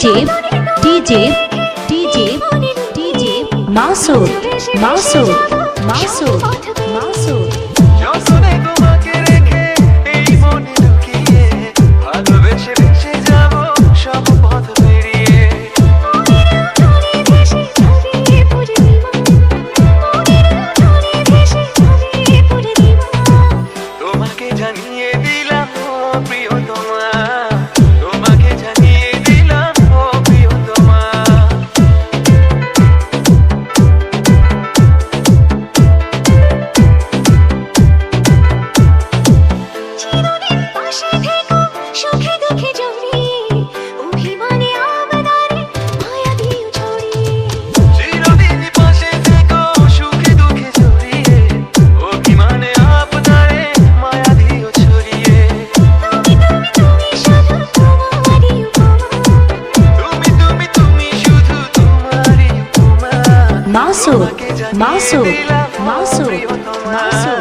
DJ DJ DJ DJ Masud Masud Masud Masud যতনে তোমাকে রেখে এই মনে লুকিয়ে ভালোবেসে ভেসে যাব সব পথ পেরিয়ে তোমাকে জানিয়ে দিলাম ও প্রিয়তমা তোমাকে জানিয়ে দিলাম ও প্রিয়তমা চিরদিন পাশে থেকো সুখে দুঃখে জড়িয়ে অভিমানে আপনারে মায়া দিও ছড়িয়ে তুমি শুধু তোমারই উপমা মাসুদ মাসুদ মাসুদ মাসুদ